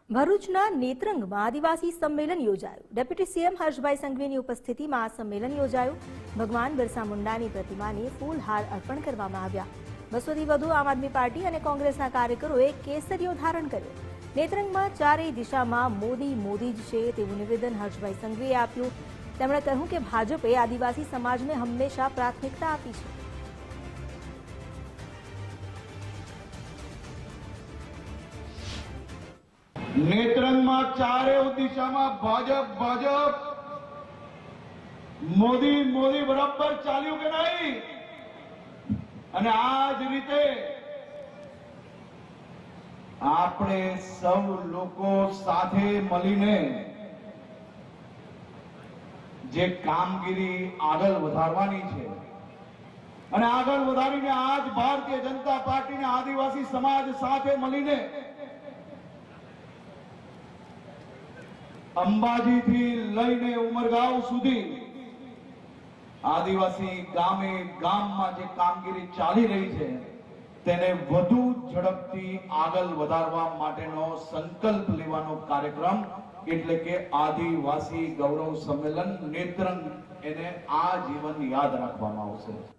ભરૂચના નેત્રંગમાં આદિવાસી સંમેલન યોજાયું। ડેપ્યુટી સીએમ હર્ષભાઈ સંઘવીની ઉપસ્થિતિમાં આ સંમેલન યોજાયું। ભગવાન બિરસા મુંડાની પ્રતિમાને ફૂલહાર અર્પણ કરવામાં આવ્યા। 200થી વધુ આમ આદમી પાર્ટી અને કોંગ્રેસના કાર્યકરોએ કેસરીઓ ધારણ કર્યો। નેત્રંગમાં ચારેય દિશામાં મોદી મોદી જ છે તેવું નિવેદન હર્ષભાઈ સંઘવીએ આપ્યું। તેમણે કહ્યું કે ભાજપે આદિવાસી સમાજને હંમેશા પ્રાથમિકતા આપી છે। નેત્રંગમાં ચારે દિશામાં ભાજપ ભાજપ મોદી મોદી બરાબર ચાલ્યું કે નહીં? અને આ જ રીતે આપણે સૌ લોકો સાથે મળીને જે કામગીરી આગળ વધારવાની છે અને આગળ વધારીને આજ ભારતીય જનતા પાર્ટીને આદિવાસી સમાજ સાથે મળીને અંબાજી થી લઈને ઉમરગાંવ સુધી આદિવાસી ગામે ગામમાં જે કામગીરી ચાલી રહી છે તેને વધુ ઝડપથી આગળ વધારવા માટેનો સંકલ્પ લેવાનો કાર્યક્રમ એટલે કે આદિવાસી ગૌરવ સંમેલન નેત્રંગ એને આજીવન યાદ રાખવામાં આવશે।